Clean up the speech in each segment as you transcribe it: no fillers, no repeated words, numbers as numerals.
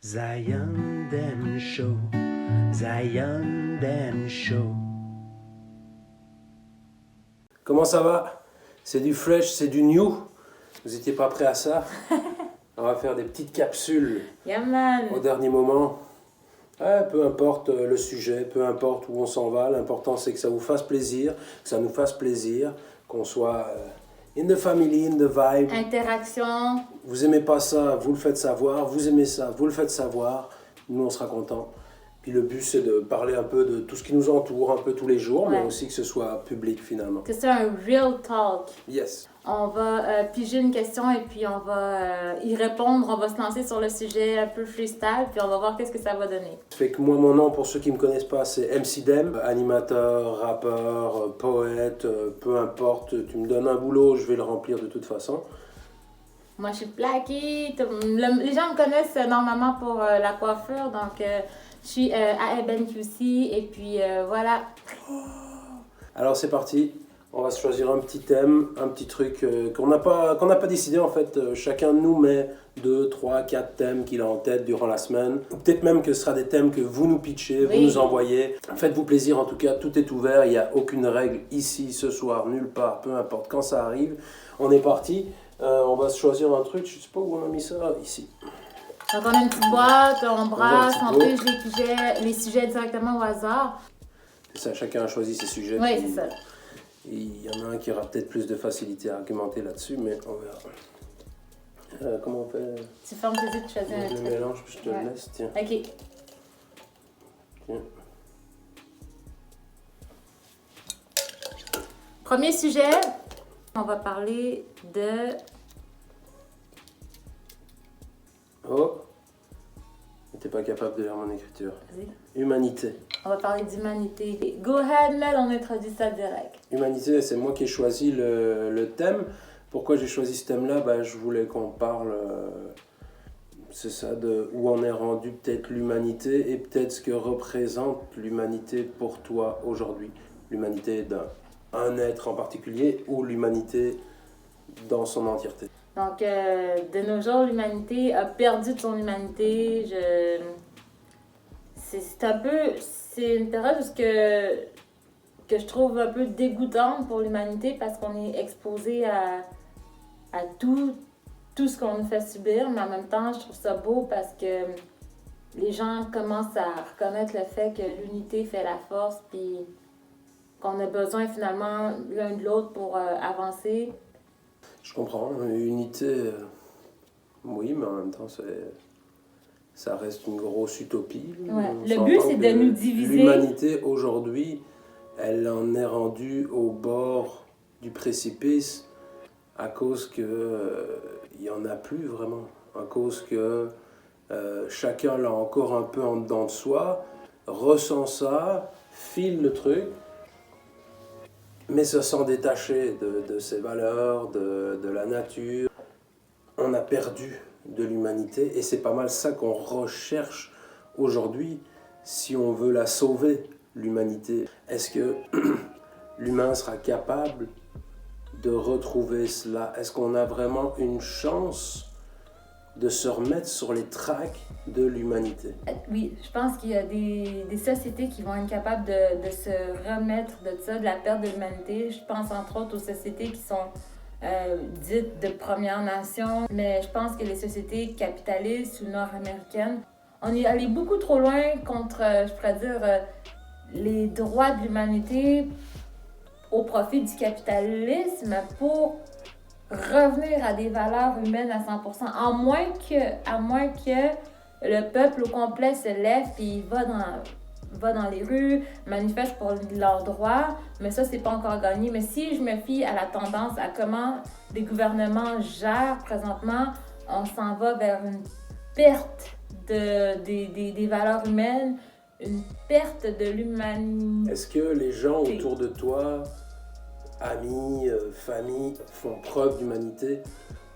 Zion Dan Show, Zion Dan Show. Comment ça va? C'est du fresh, c'est du new. Vous étiez pas prêts à ça? On va faire des petites capsules Yeah, man. au dernier moment. Ouais, peu importe le sujet, peu importe où on s'en va, l'important c'est que ça vous fasse plaisir, que ça nous fasse plaisir, qu'on soit in the family, in the vibe. Interaction. Vous aimez pas ça, vous le faites savoir. Vous aimez ça, vous le faites savoir. Nous, on sera contents. Puis le but, c'est de parler un peu de tout ce qui nous entoure, un peu tous les jours, mais Ouais. aussi que ce soit public finalement. Que c'est un real talk. Yes. On va piger une question et puis on va y répondre. On va se lancer sur le sujet un peu freestyle, puis on va voir qu'est-ce que ça va donner. Fait que moi, mon nom, pour ceux qui me connaissent pas, c'est MC Dem, animateur, rappeur, poète, peu importe. Tu me donnes un boulot, je vais le remplir de toute façon. Moi, je suis Blacky. Les gens me connaissent normalement pour la coiffure, donc je suis à Eben QC et puis voilà. Alors c'est parti. On va se choisir un petit thème, un petit truc qu'on n'a pas décidé en fait. Chacun de nous met 2, 3, 4 thèmes qu'il a en tête durant la semaine. Ou peut-être même que ce sera des thèmes que vous nous pitchez, vous Oui. nous envoyez. Faites-vous plaisir en tout cas, tout est ouvert. Il n'y a aucune règle ici, ce soir, nulle part, peu importe quand ça arrive. On est parti. On va se choisir un truc, je sais pas où on a mis ça, ici. Donc on a une petite boîte, on brasse, un on petit pige les sujets directement au hasard. C'est ça, chacun a choisi ses sujets. Oui, puis c'est ça. Il y en a un qui aura peut-être plus de facilité à argumenter là-dessus, mais on verra. Comment on fait? Tu fermes tes yeux, tu choisis un Je le truc. mélange, puis je te Ouais. le laisse, tiens. Ok. Tiens. Premier sujet, on va parler de... Oh! T'es pas capable de lire mon écriture. Vas-y. Humanité. On va parler d'humanité. Go ahead, Mel, on introduit ça direct. Humanité, c'est moi qui ai choisi le thème. Pourquoi j'ai choisi ce thème-là? Je voulais qu'on parle, c'est ça, de où on est rendu peut-être l'humanité et peut-être ce que représente l'humanité pour toi aujourd'hui. L'humanité d'un être en particulier ou l'humanité dans son entièreté. Donc, de nos jours, l'humanité a perdu de son humanité. C'est un peu... C'est une période que je trouve un peu dégoûtante pour l'humanité parce qu'on est exposé à tout ce qu'on nous fait subir. Mais en même temps, je trouve ça beau parce que les gens commencent à reconnaître le fait que l'unité fait la force puis qu'on a besoin finalement l'un de l'autre pour avancer. Je comprends, unité, oui, mais en même temps, ça reste une grosse utopie. Ouais. On Le s'entend but, c'est que de nous diviser. L'humanité, aujourd'hui, elle en est rendue au bord du précipice à cause que il n'y en a plus vraiment. À cause que chacun l'a encore un peu en dedans de soi, ressent ça, file le truc, mais se sent détaché de ses valeurs, de la nature. On a perdu de l'humanité et c'est pas mal ça qu'on recherche aujourd'hui si on veut la sauver, l'humanité. Est-ce que l'humain sera capable de retrouver cela? Est-ce qu'on a vraiment une chance de se remettre sur les tracks de l'humanité? Oui, je pense qu'il y a des sociétés qui vont être capables de se remettre de ça, de la perte de l'humanité. Je pense entre autres aux sociétés qui sont dites de Première Nation, mais je pense que les sociétés capitalistes ou nord-américaines, on est allé beaucoup trop loin contre, je pourrais dire, les droits de l'humanité au profit du capitalisme pour revenir à des valeurs humaines à 100%, à moins que le peuple au complet se lève et va dans les rues, manifeste pour leurs droits, mais ça, c'est pas encore gagné. Mais si je me fie à la tendance, à comment les gouvernements gèrent présentement, on s'en va vers une perte des valeurs humaines, une perte de l'humanité. Est-ce que les gens autour de toi, amis, famille, font preuve d'humanité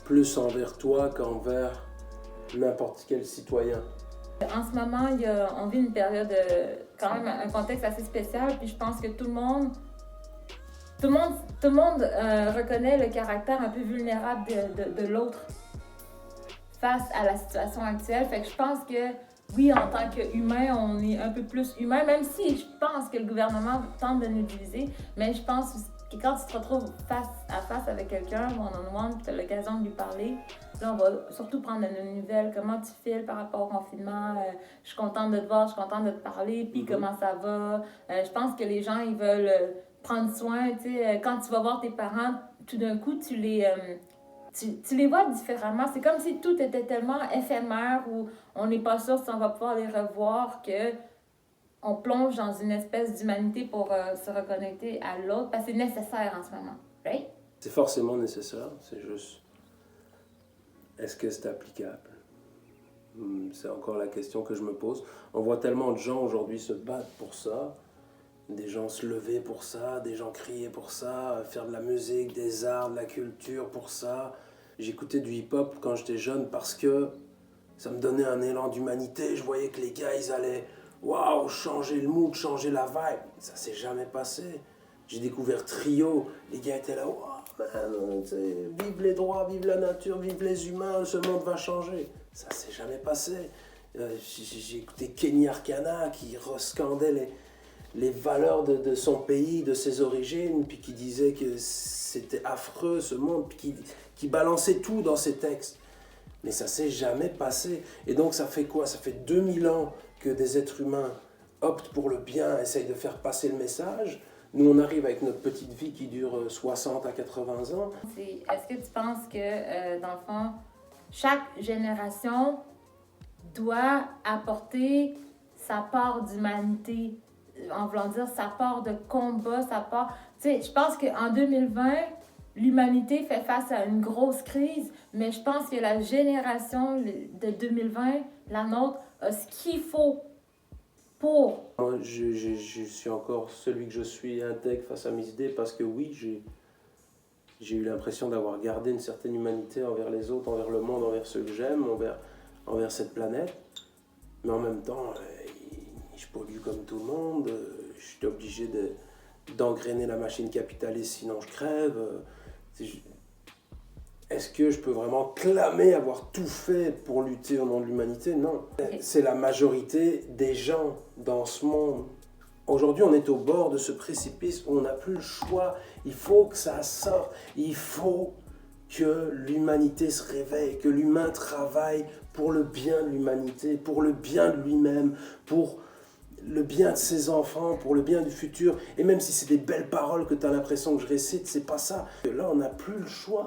plus envers toi qu'envers n'importe quel citoyen? En ce moment, on vit une période, quand même un contexte assez spécial, puis je pense que tout le monde reconnaît le caractère un peu vulnérable de l'autre. face à la situation actuelle. Fait que je pense que, oui, en tant qu'humain, on est un peu plus humain, même si je pense que le gouvernement tente de nous diviser, mais je pense que quand tu te retrouves face à face avec quelqu'un, one-on-one, tu as l'occasion de lui parler, là, on va surtout prendre de nos nouvelles. Comment tu files par rapport au confinement? Je suis contente de te voir, je suis contente de te parler, puis comment ça va? Je pense que les gens, ils veulent prendre soin, tu sais, quand tu vas voir tes parents, tout d'un coup, tu les vois différemment. C'est comme si tout était tellement éphémère ou on n'est pas sûr si on va pouvoir les revoir que on plonge dans une espèce d'humanité pour se reconnecter à l'autre parce que c'est nécessaire en ce moment. Right? C'est forcément nécessaire, c'est juste. Est-ce que c'est applicable? C'est encore la question que je me pose. On voit tellement de gens aujourd'hui se battre pour ça, des gens se lever pour ça, des gens crier pour ça, faire de la musique, des arts, de la culture pour ça. J'écoutais du hip-hop quand j'étais jeune parce que ça me donnait un élan d'humanité. Je voyais que les gars, ils allaient, waouh, changer le mood, changer la vibe. Ça s'est jamais passé. J'ai découvert Trio, les gars étaient là, waouh, man, vive les droits, vive la nature, vive les humains, ce monde va changer. Ça s'est jamais passé. J'ai écouté Kenny Arcana qui rescandait les valeurs de son pays, de ses origines, puis qui disait que c'était affreux ce monde, puis qui balançait tout dans ses textes. Mais ça s'est jamais passé. Et donc ça fait quoi? Ça fait 2000 ans que des êtres humains optent pour le bien, essayent de faire passer le message. Nous, on arrive avec notre petite vie qui dure 60 à 80 ans. Est-ce que tu penses que, dans le fond, chaque génération doit apporter sa part d'humanité, en voulant dire sa part de combat, sa part... Tu sais, je pense qu'en 2020, l'humanité fait face à une grosse crise, mais je pense que la génération de 2020, la nôtre, a ce qu'il faut pour... Moi, je suis encore celui que je suis, intègre face à mes idées, parce que oui, j'ai eu l'impression d'avoir gardé une certaine humanité envers les autres, envers le monde, envers ceux que j'aime, envers cette planète. Mais en même temps, je pollue comme tout le monde, je suis obligé d'engrainer la machine capitaliste, sinon je crève. Est-ce que je peux vraiment clamer avoir tout fait pour lutter au nom de l'humanité? Non. C'est la majorité des gens dans ce monde. Aujourd'hui, on est au bord de ce précipice où on n'a plus le choix. Il faut que ça sorte. Il faut que l'humanité se réveille, que l'humain travaille pour le bien de l'humanité, pour le bien de lui-même, pour le bien de ses enfants, pour le bien du futur. Et même si c'est des belles paroles que tu as l'impression que je récite, c'est pas ça. Là, on n'a plus le choix.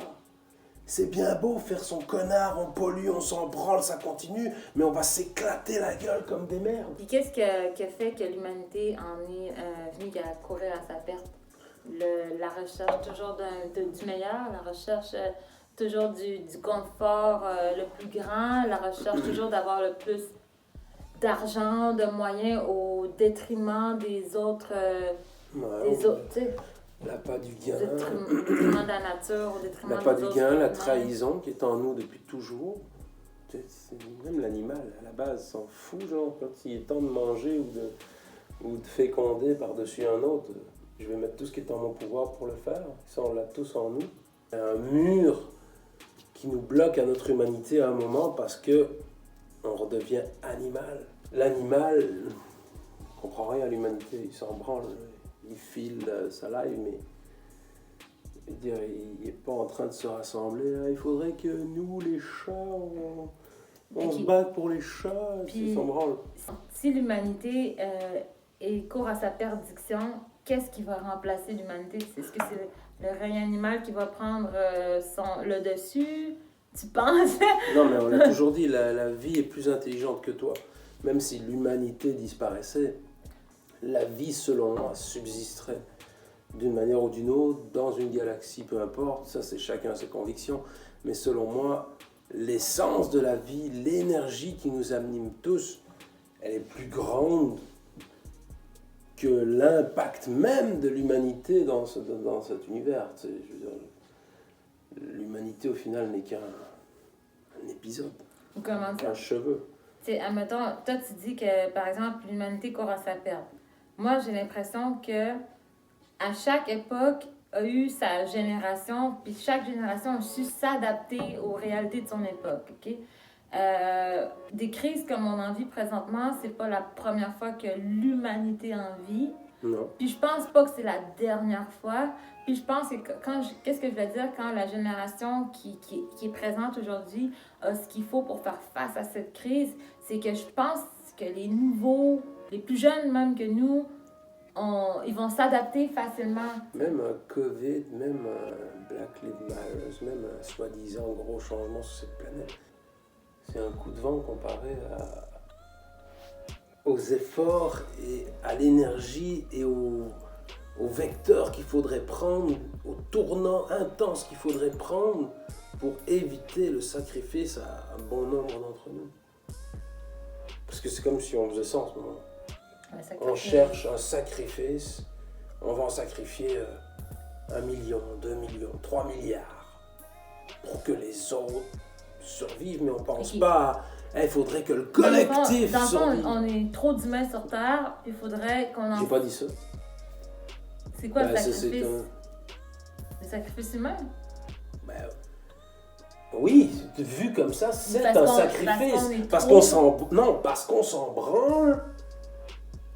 C'est bien beau faire son connard, on pollue, on s'en branle, ça continue, mais on va s'éclater la gueule comme des merdes. Puis qu'est-ce qui a fait que l'humanité en est venue à courir à sa perte? La recherche toujours du meilleur, la recherche toujours du confort le plus grand, la recherche toujours d'avoir le plus d'argent, de moyens au détriment des autres... des autres, tu sais. L'appât du gain, Au détriment de la nature, au détriment l'appât des du autres gain, la humains. trahison qui est en nous depuis toujours. Même l'animal, à la base, s'en fout, genre, quand il est temps de manger ou de féconder par-dessus un autre, je vais mettre tout ce qui est en mon pouvoir pour le faire. Ça, on l'a tous en nous. Il y a un mur qui nous bloque à notre humanité à un moment parce que on redevient animal. L'animal ne comprend rien à l'humanité, il s'en branle. Il file sa live, mais je veux dire, il n'est pas en train de se rassembler. Il faudrait que nous, les chats, on se batte pour les chats. Puis, il s'en branle. Si l'humanité court à sa perdition, qu'est-ce qui va remplacer l'humanité? Est-ce que c'est le règne animal qui va prendre le dessus? Tu penses? Non, mais on l'a toujours dit, la vie est plus intelligente que toi. Même si l'humanité disparaissait, la vie, selon moi, subsisterait d'une manière ou d'une autre, dans une galaxie, peu importe, ça c'est chacun ses convictions, mais selon moi, l'essence de la vie, l'énergie qui nous anime tous, elle est plus grande que l'impact même de l'humanité dans cet univers. Je veux dire, l'humanité, au final, n'est qu'un épisode, Comment ça? qu'un cheveu. Admettons, toi tu dis que, par exemple, l'humanité court à sa perte. Moi, j'ai l'impression que à chaque époque a eu sa génération, puis chaque génération a su s'adapter aux réalités de son époque, OK? Des crises comme on en vit présentement, c'est pas la première fois que l'humanité en vit. Non. Puis je pense pas que c'est la dernière fois. Puis je pense que qu'est-ce que je veux dire quand la génération qui est présente aujourd'hui a ce qu'il faut pour faire face à cette crise, c'est que je pense que les nouveaux, les plus jeunes même que nous, ils vont s'adapter facilement. Même un COVID, même un Black Lives Matter, même un soi-disant gros changement sur cette planète, c'est un coup de vent comparé aux efforts et à l'énergie et aux vecteurs qu'il faudrait prendre, au tournant intense qu'il faudrait prendre pour éviter le sacrifice à un bon nombre d'entre nous. Parce que c'est comme si on faisait ça en ce moment. On cherche un sacrifice, on va en sacrifier 1 million, 2 millions, 3 milliards pour que les autres survivent, mais on pense pas à... Il faudrait que le collectif dans le fond, survive. on est trop d'humains sur Terre, il faudrait qu'on en... J'ai pas dit ça. C'est quoi le Ben, sacrifice? Le sacrifice humain? Ben, oui, vu comme ça, c'est Parce un qu'on- sacrifice. parce qu'on est Parce qu'on s'en branle.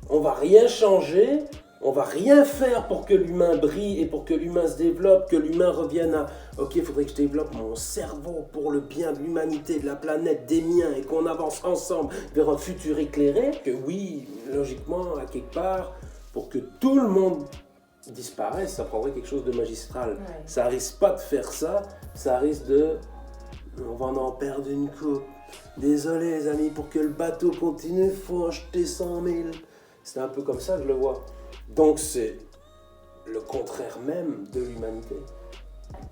On va rien changer. On va rien faire pour que l'humain brille et pour que l'humain se développe, que l'humain revienne à ok, il faudrait que je développe mon cerveau pour le bien de l'humanité, de la planète, des miens et qu'on avance ensemble vers un futur éclairé. Que oui, logiquement, à quelque part, pour que tout le monde disparaisse, ça prendrait quelque chose de magistral. Ouais. Ça risque pas de faire ça, ça risque de... On va en perdre une coupe. Désolé les amis, pour que le bateau continue, il faut en jeter 100 000. C'est un peu comme ça que je le vois. Donc c'est le contraire même de l'humanité.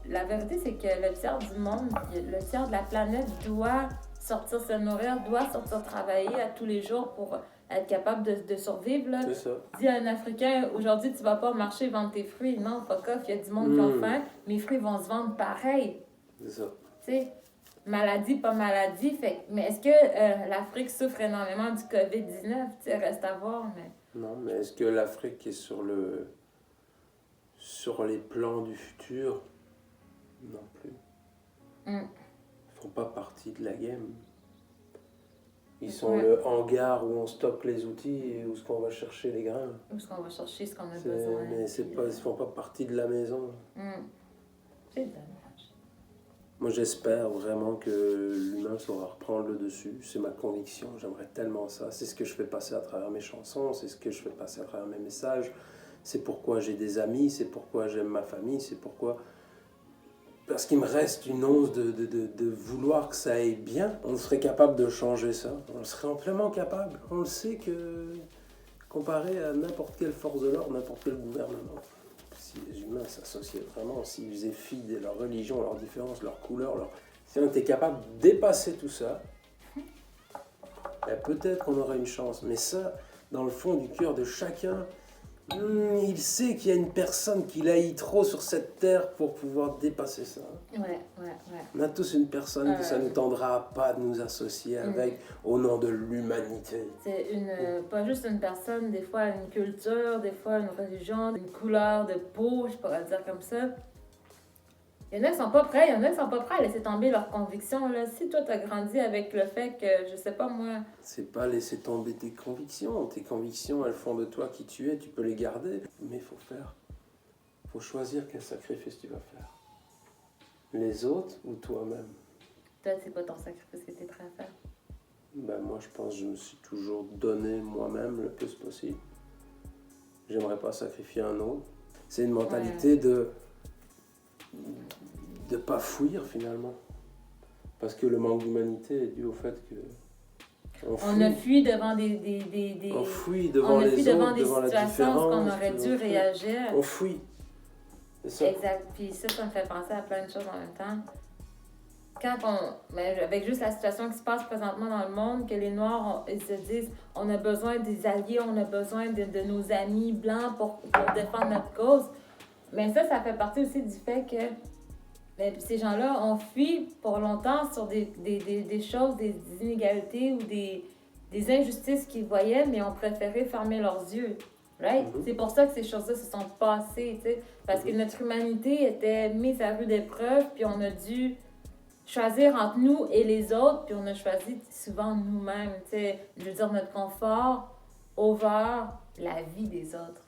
La vérité, c'est que le tiers du monde, le tiers de la planète doit sortir se nourrir, doit sortir travailler à tous les jours pour être capable de survivre. Là. C'est ça. Dis à un Africain, aujourd'hui, tu vas pas au marché vendre tes fruits. Non, fuck off, il y a du monde qui ont faim. Mes fruits vont se vendre pareil. C'est ça. Tu sais, maladie, pas maladie. Mais est-ce que l'Afrique souffre énormément du COVID-19? Tu sais, reste à voir, mais... Non, mais est-ce que l'Afrique est sur les plans du futur? Non plus. Ils font pas partie de la game. Ils sont le hangar où on stocke les outils et où est-ce qu'on va chercher les grains. Où est-ce qu'on va chercher ce qu'on a besoin? Mais ils font pas partie de la maison. C'est dommage. Moi, j'espère vraiment que l'humain saura reprendre le dessus. C'est ma conviction. J'aimerais tellement ça. C'est ce que je fais passer à travers mes chansons. C'est ce que je fais passer à travers mes messages. C'est pourquoi j'ai des amis. C'est pourquoi j'aime ma famille. C'est pourquoi... Parce qu'il me reste une once de vouloir que ça aille bien. On serait capable de changer ça. On serait amplement capable. On le sait que... Comparé à n'importe quelle force de l'ordre, n'importe quel gouvernement... Si les humains s'associaient vraiment, s'ils faisaient fi de leur religion, leurs différences, leurs couleurs, si on était capable de dépasser tout ça, ben peut-être qu'on aurait une chance. Mais ça, dans le fond du cœur de chacun, il sait qu'il y a une personne qui l'haït trop sur cette terre pour pouvoir dépasser ça. Ouais. On a tous une personne que ça ne tendra pas de nous associer avec au nom de l'humanité. C'est pas juste une personne, des fois une culture, des fois une religion, une couleur de peau, je pourrais le dire comme ça. Il y en a qui sont pas prêts, à laisser tomber leurs convictions. Là. Si toi, tu as grandi avec le fait que, je sais pas moi... C'est pas laisser tomber tes convictions. Tes convictions, elles font de toi qui tu es, tu peux les garder. Mais il faut choisir quel sacrifice tu vas faire. Les autres ou toi-même. Toi, c'est quoi ton sacrifice que tu es prêt à faire? Ben moi, je pense que je me suis toujours donné moi-même le plus possible. J'aimerais pas sacrifier un autre. C'est une mentalité de pas fuir finalement. Parce que le manque d'humanité est dû au fait que on a fui devant on fuit devant les autres, devant la différence. On aurait dû réagir. On fuit. C'est ça. Exact. Puis ça me fait penser à plein de choses en même temps. Avec juste la situation qui se passe présentement dans le monde, que les Noirs, ils se disent, on a besoin des alliés, on a besoin de nos amis blancs pour défendre notre cause. Mais ça fait partie aussi du fait que ces gens-là ont fui pour longtemps sur des choses, des inégalités ou des injustices qu'ils voyaient, mais ont préféré fermer leurs yeux. Right? C'est pour ça que ces choses-là se sont passées, tu sais, parce que notre humanité était mise à rude épreuve, puis on a dû choisir entre nous et les autres, puis on a choisi souvent nous-mêmes, tu sais, je veux dire, notre confort over la vie des autres.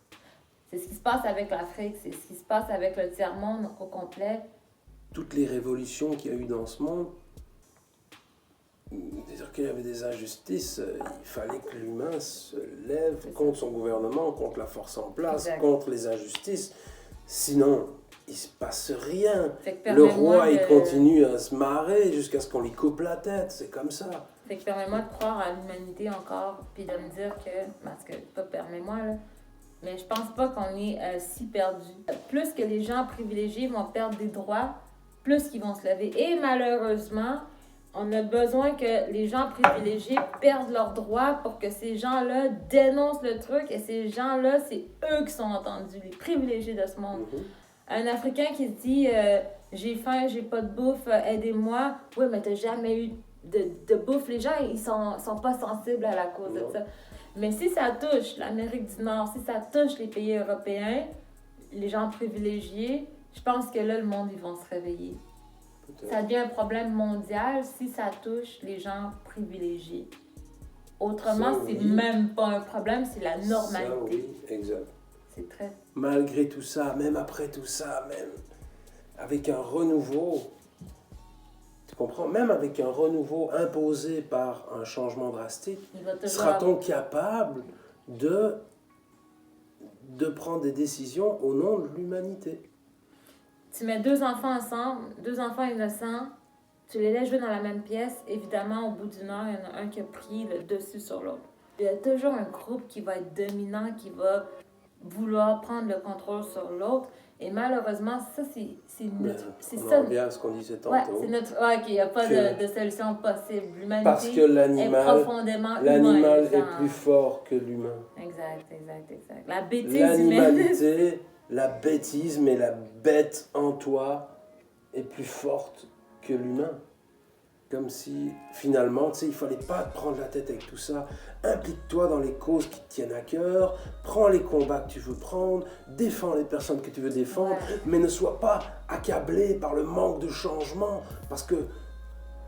C'est ce qui se passe avec l'Afrique, c'est ce qui se passe avec le tiers-monde au complet. Toutes les révolutions qu'il y a eu dans ce monde, c'est-à-dire qu'il y avait des injustices, il fallait que l'humain se lève contre son gouvernement, contre la force en place, Exact. contre les injustices. Sinon, il se passe rien. Fait que Le permets-moi roi, il de- continue à se marrer jusqu'à ce qu'on lui coupe la tête, c'est comme ça. Fait que permets-moi de croire à l'humanité encore, puis de me dire que, parce que, pas permets-moi, là, mais je pense pas qu'on est si perdu. Plus que les gens privilégiés vont perdre des droits, plus qu'ils vont se lever. Et malheureusement, on a besoin que les gens privilégiés perdent leurs droits pour que ces gens-là dénoncent le truc, et ces gens-là, c'est eux qui sont entendus, les privilégiés de ce monde. Un Africain qui se dit j'ai faim, j'ai pas de bouffe, aidez-moi. Oui, mais t'as jamais eu de bouffe. Les gens, ils sont pas sensibles à la cause de Non. ça. Mais si ça touche l'Amérique du Nord, si ça touche les pays européens, les gens privilégiés, je pense que là, le monde, ils vont se réveiller. Peut-être. Ça devient un problème mondial si ça touche les gens privilégiés. Autrement, Ça, c'est oui. même pas un problème, c'est la Ça, normalité. oui, exact. C'est très... Malgré tout ça, même après tout ça, même avec un renouveau, tu comprends, même avec un renouveau imposé par un changement drastique, Il va toujours sera-t-on capable de prendre des décisions au nom de l'humanité? Tu mets deux enfants ensemble, deux enfants innocents, tu les laisses jouer dans la même pièce. Évidemment, au bout d'une heure, il y en a un qui a pris le dessus sur l'autre. Il y a toujours un groupe qui va être dominant, qui va vouloir prendre le contrôle sur l'autre. Et malheureusement, ça, c'est notre... C'est On ça. en revient à ce qu'on disait tantôt. Ouais, c'est notre... Ouais, OK, il n'y a pas Que- de solution possible. L'humanité Parce que est l'animal profondément est humaine. plus fort que l'humain. Exact. La bêtise humaine. L'animalité, la bêtise, mais la bête en toi est plus forte que l'humain. Comme si, finalement, tu sais, il fallait pas te prendre la tête avec tout ça. Implique-toi dans les causes qui te tiennent à cœur, prends les combats que tu veux prendre, défends les personnes que tu veux défendre, Ouais. mais ne sois pas accablé par le manque de changement, parce que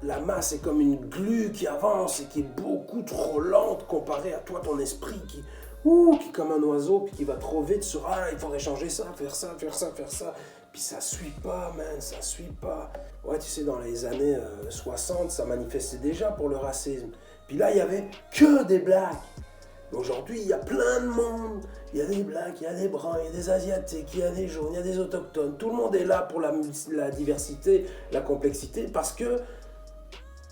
la masse est comme une glu qui avance et qui est beaucoup trop lente comparée à toi, ton esprit qui est comme un oiseau, puis qui va trop vite sur « Ah, il faudrait changer ça, faire ça, faire ça, faire ça ». Puis ça suit pas, man, ça suit pas. Ouais, tu sais, dans les années 60, ça manifestait déjà pour le racisme. Puis là, il y avait que des blacks. Mais aujourd'hui, il y a plein de monde. Il y a des blacks, il y a des bruns, il y a des asiatiques, il y a des jaunes, il y a des autochtones. Tout le monde est là pour la diversité, la complexité, parce que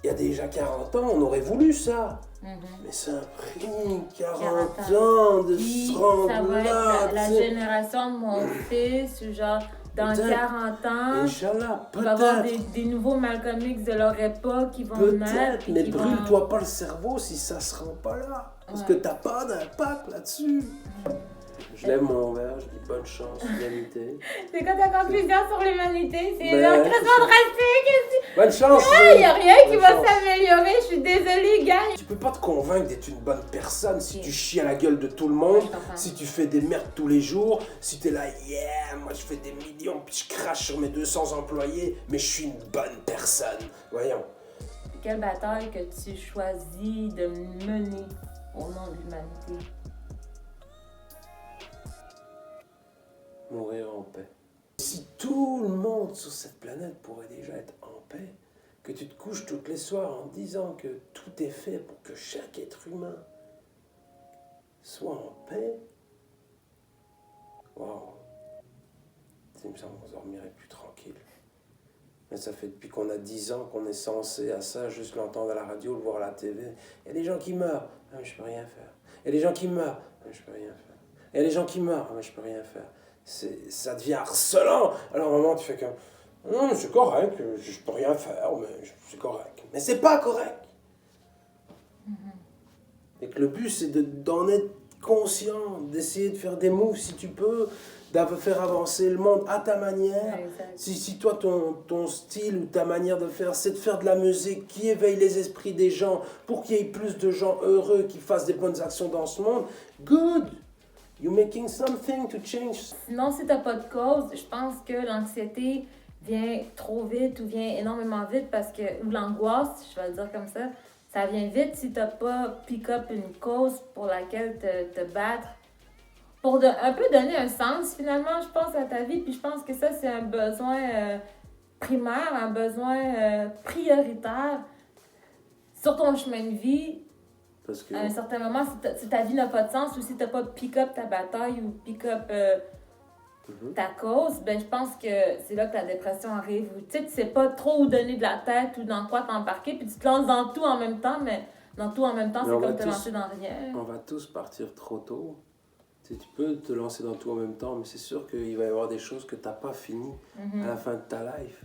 il y a déjà 40 ans, on aurait voulu ça. Mais ça a pris 40 ans de Puis, se rendre ça va là. être la tu sais. génération de mon fils, genre, dans Peut-être. 40 ans, Inch'Allah, il va y avoir peut-être. des nouveaux Malcolm X de leur époque qui vont naître. Peut-être, puis mais qui vont- brûle-toi pas le cerveau si ça se rend pas là. Parce Ouais. que t'as pas d'impact là-dessus. Je lève mon verre, je dis bonne chance, humanité. C'est quoi ta conclusion sur l'humanité? C'est Ben, genre c'est très ça. drastique. Bonne chance! Il n'y a rien qui Bonne va chance. s'améliorer. Je suis désolée, gars. Tu peux pas te convaincre d'être une bonne personne si Ok. tu chies à la gueule de tout le monde, Je comprends. si tu fais des merdes tous les jours, si t'es là, yeah, moi je fais des millions, puis je crache sur mes 200 employés, mais je suis une bonne personne. Voyons. Quelle bataille que tu choisis de mener au nom de l'humanité? Mourir en paix. Si tout le monde sur cette planète pourrait déjà être en paix, que tu te couches toutes les soirs en disant que tout est fait pour que chaque être humain soit en paix, waouh, il me semble qu'on dormirait plus tranquille. Mais ça fait depuis qu'on a 10 ans qu'on est censé à ça, juste l'entendre à la radio, le voir à la TV. Il y a des gens qui meurent, ah, mais je peux rien faire. Il y a des gens qui meurent, ah, mais je peux rien faire. Il y a des gens qui meurent, ah, mais je peux rien faire. Ça devient harcelant. Alors à un moment, tu fais comme, non, c'est correct, je peux rien faire, mais c'est correct. Mais c'est pas correct. Et que le but, c'est d'en être conscient, d'essayer de faire des moves si tu peux, de faire avancer le monde à ta manière. Exact. Si toi, ton style ou ta manière de faire, c'est de faire de la musique qui éveille les esprits des gens pour qu'il y ait plus de gens heureux qui fassent des bonnes actions dans ce monde, good! You're making something to change. Sinon, si t'as pas de cause, je pense que l'anxiété vient trop vite ou vient énormément vite parce que, ou l'angoisse, je vais le dire comme ça vient vite si t'as pas pick-up une cause pour laquelle te battre. Pour un peu donner un sens, finalement, je pense, à ta vie. Puis je pense que ça, c'est un besoin primaire, un besoin prioritaire sur ton chemin de vie. Parce que À un certain moment, si ta vie n'a pas de sens ou si t'as pas pick-up ta bataille ou pick-up ta cause, ben je pense que c'est là que la dépression arrive. Tu sais, tu sais pas trop où donner de la tête ou dans quoi t'embarquer, puis tu te lances dans tout en même temps, mais dans tout en même temps, Mais c'est on va comme te tous- lancer dans rien. on va tous partir trop tôt. Tu sais, tu peux te lancer dans tout en même temps, mais c'est sûr qu'il va y avoir des choses que tu n'as pas finies à la fin de ta life.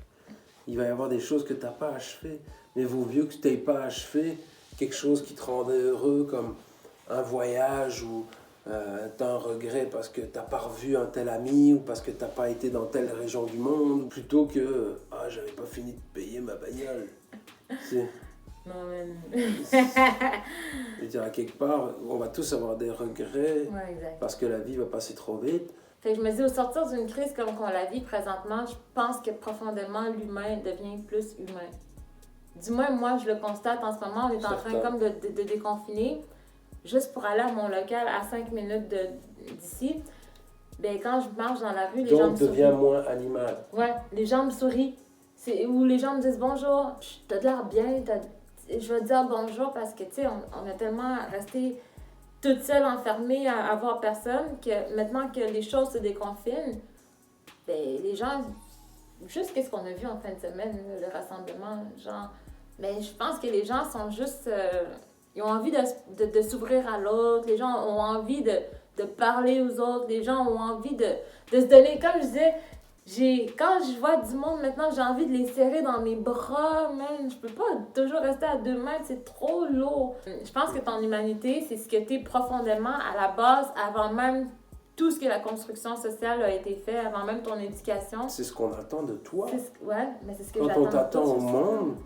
Il va y avoir des choses que tu n'as pas achevées. Mais vaut mieux que tu n'aies pas achevé quelque chose qui te rendait heureux, comme un voyage ou t'as un regret parce que t'as pas revu un tel ami ou parce que t'as pas été dans telle région du monde, plutôt que j'avais pas fini de payer ma bagnole. C'est, Non, mais... je veux dire, à quelque part, on va tous avoir des regrets Ouais, exact. parce que la vie va passer trop vite. Fait que je me dis, au sortir d'une crise comme qu'on la vit présentement, je pense que profondément, l'humain devient plus humain. Du moins, moi, je le constate en ce moment. On est en train Certain. comme de déconfiner. Juste pour aller à mon local à 5 minutes d'ici, ben, quand je marche dans la rue, les gens Donc, me deviens sourient. moins animal. Ouais, les gens me sourient. Ou les gens me disent bonjour, t'as de l'air bien. Je vais te dire bonjour parce que, tu sais, on a tellement resté toute seule, enfermée, à voir personne, que maintenant que les choses se déconfinent, ben, les gens, juste qu'est-ce qu'on a vu en fin de semaine, le rassemblement, genre, mais je pense que les gens sont juste, ils ont envie de s'ouvrir à l'autre, les gens ont envie de parler aux autres, les gens ont envie de se donner, comme je disais, quand je vois du monde maintenant, j'ai envie de les serrer dans mes bras, man. Je peux pas toujours rester à 2 mètres, c'est trop lourd. Je pense que ton humanité, c'est ce que t'es profondément à la base, avant même tout ce que la construction sociale a été fait, avant même ton éducation. C'est ce qu'on attend de toi. Ouais, mais c'est ce que Quand j'attends on de t'attend toi, au c'est ça. monde,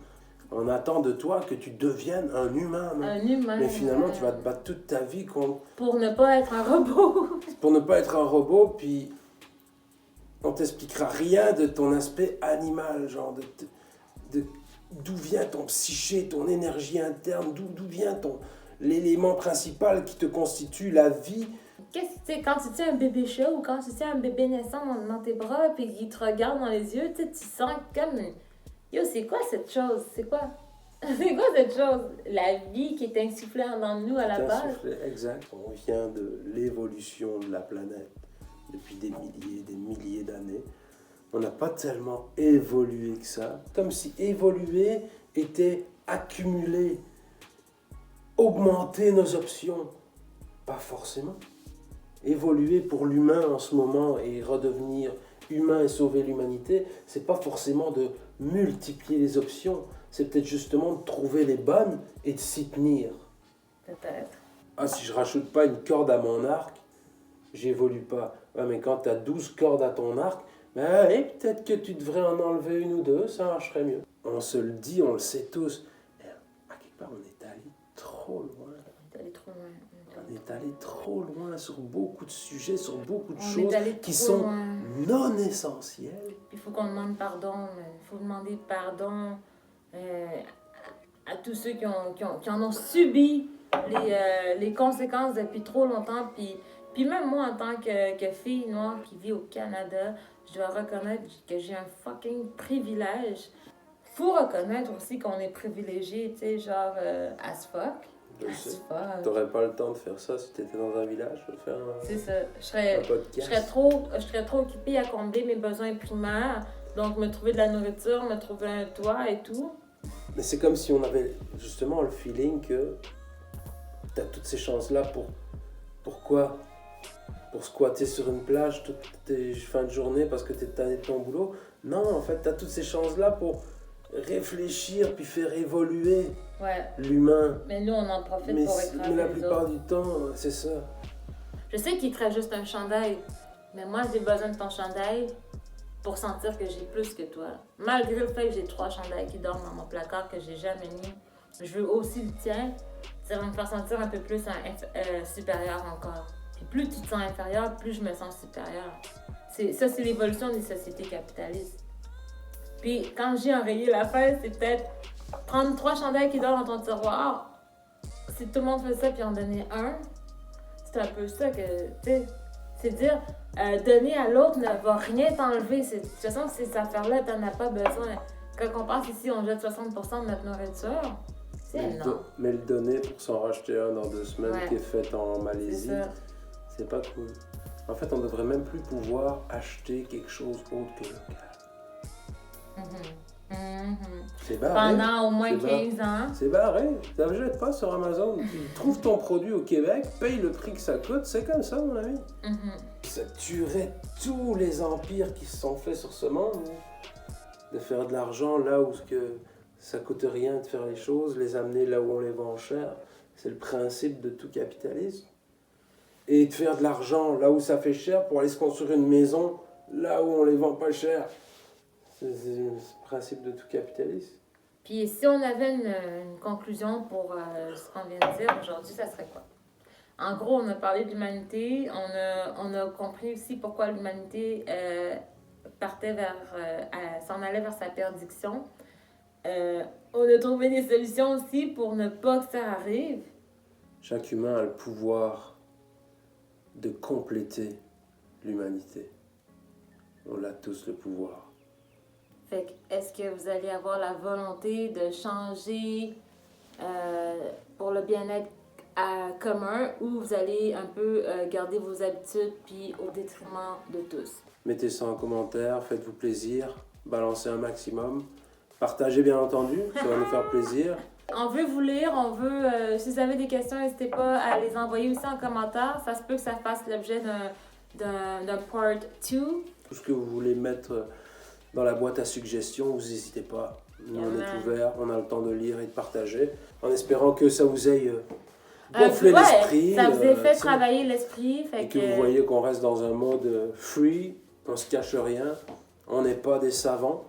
on attend de toi que tu deviennes un humain. Non? Un humain. Mais finalement, tu vas te battre toute ta vie contre Pour ne pas être un robot. pour ne pas être un robot, puis on t'expliquera rien de ton aspect animal, genre d'où vient ton psyché, ton énergie interne, d'où vient l'élément principal qui te constitue la vie. Qu'est-ce que tu sais, quand tu tiens un bébé chat ou quand tu tiens un bébé naissant dans tes bras puis qu'il te regarde dans les yeux, tu sais, tu sens comme... Yo, c'est quoi cette chose? C'est quoi? C'est quoi cette chose? La vie qui est insufflée dans nous à la base. Exact. On vient de l'évolution de la planète depuis des milliers d'années. On n'a pas tellement évolué que ça. Comme si évoluer était accumuler, augmenter nos options. Pas forcément. Évoluer pour l'humain en ce moment et redevenir humain et sauver l'humanité, c'est pas forcément de multiplier les options. C'est peut-être justement de trouver les bonnes et de s'y tenir. Peut-être. Si je rajoute pas une corde à mon arc, j'évolue pas. Ouais, mais quand tu as 12 cordes à ton arc, peut-être que tu devrais en enlever une ou deux, ça marcherait mieux. On se le dit, on le sait tous. Mais à quelque part, on est allé trop loin. On est allé trop loin. On est allé trop loin sur beaucoup de sujets, sur beaucoup de On est choses allé qui trop sont loin. non essentielles. Il faut qu'on demande pardon. Il faut demander pardon à tous ceux qui en ont subi les conséquences depuis trop longtemps. Puis même moi, en tant que fille noire qui vit au Canada, je dois reconnaître que j'ai un fucking privilège. Faut reconnaître aussi qu'on est privilégié, tu sais, genre as fuck. Je As sais. fuck. T'aurais pas le temps de faire ça si t'étais dans un village, de faire C'est ça. un Je podcast. serais trop occupée à combler mes besoins primaires. Donc, me trouver de la nourriture, me trouver un toit et tout. Mais c'est comme si on avait justement le feeling que t'as toutes ces chances-là pourquoi? Pour squatter sur une plage toutes tes fins de journée parce que t'es tanné de ton boulot? Non, en fait, t'as toutes ces chances-là pour réfléchir puis faire évoluer Ouais. l'humain. Mais nous, on en profite Mais, pour écraser mais la les plupart autres. du temps, c'est ça. Je sais qu'il te reste juste un chandail. Mais moi, j'ai besoin de ton chandail pour sentir que j'ai plus que toi. Malgré le fait que j'ai 3 chandails qui dorment dans mon placard que j'ai jamais mis. Je veux aussi le tien. Ça va me faire sentir un peu plus supérieur encore. Puis plus tu te sens inférieur, plus je me sens supérieur. C'est l'évolution des sociétés capitalistes. Puis quand j'ai enrayé l'affaire, c'est peut-être prendre 3 chandelles qui dorment dans ton tiroir. Si tout le monde fait ça puis en donner un, c'est un peu ça que, tu sais, c'est dire, donner à l'autre ne va rien t'enlever. De toute façon, ces affaires-là, t'en as pas besoin. Quand on passe ici, on jette 60% de notre nourriture. C'est énorme. Mais le donner pour s'en racheter un dans 2 semaines Ouais. qui est fait en Malaisie, C'est ça. c'est pas cool. En fait, on devrait même plus pouvoir acheter quelque chose autre que local. C'est barré. Pendant au moins C'est barré. 15 ans. C'est barré. Tu n'achètes pas sur Amazon. Tu trouves ton produit au Québec, paye le prix que ça coûte. C'est comme ça, mon ami. Ça tuerait tous les empires qui se sont faits sur ce monde. De faire de l'argent là où ça coûte rien de faire les choses, les amener là où on les vend cher. C'est le principe de tout capitalisme. Et de faire de l'argent là où ça fait cher pour aller se construire une maison là où on les vend pas cher. C'est le principe de tout capitalisme. Puis si on avait une conclusion pour ce qu'on vient de dire aujourd'hui, ça serait quoi? En gros, on a parlé de l'humanité, on a compris aussi pourquoi l'humanité s'en allait vers sa perdition. On a trouvé des solutions aussi pour ne pas que ça arrive. Chaque humain a le pouvoir de compléter l'humanité. On a tous le pouvoir. Fait que, est-ce que vous allez avoir la volonté de changer pour le bien-être commun ou vous allez un peu garder vos habitudes puis au détriment de tous? Mettez ça en commentaire, faites-vous plaisir, balancez un maximum. Partagez bien entendu, ça va nous faire plaisir. On veut vous lire, si vous avez des questions, n'hésitez pas à les envoyer aussi en commentaire. Ça se peut que ça fasse l'objet d'un part 2. Tout ce que vous voulez mettre dans la boîte à suggestions, vous n'hésitez pas. Nous, on est ouverts, on a le temps de lire et de partager, en espérant que ça vous aille gonfler l'esprit. Ça vous a fait travailler l'esprit. Et que vous voyez qu'on reste dans un mode free, on se cache rien, on n'est pas des savants.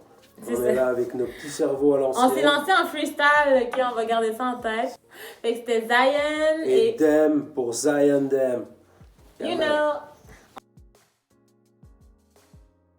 On est là avec nos petits cerveaux à l'ancienne. On s'est lancé en freestyle, ok, on va garder ça en tête. Fait que c'était Zion et Dem pour Zion Dem. You know.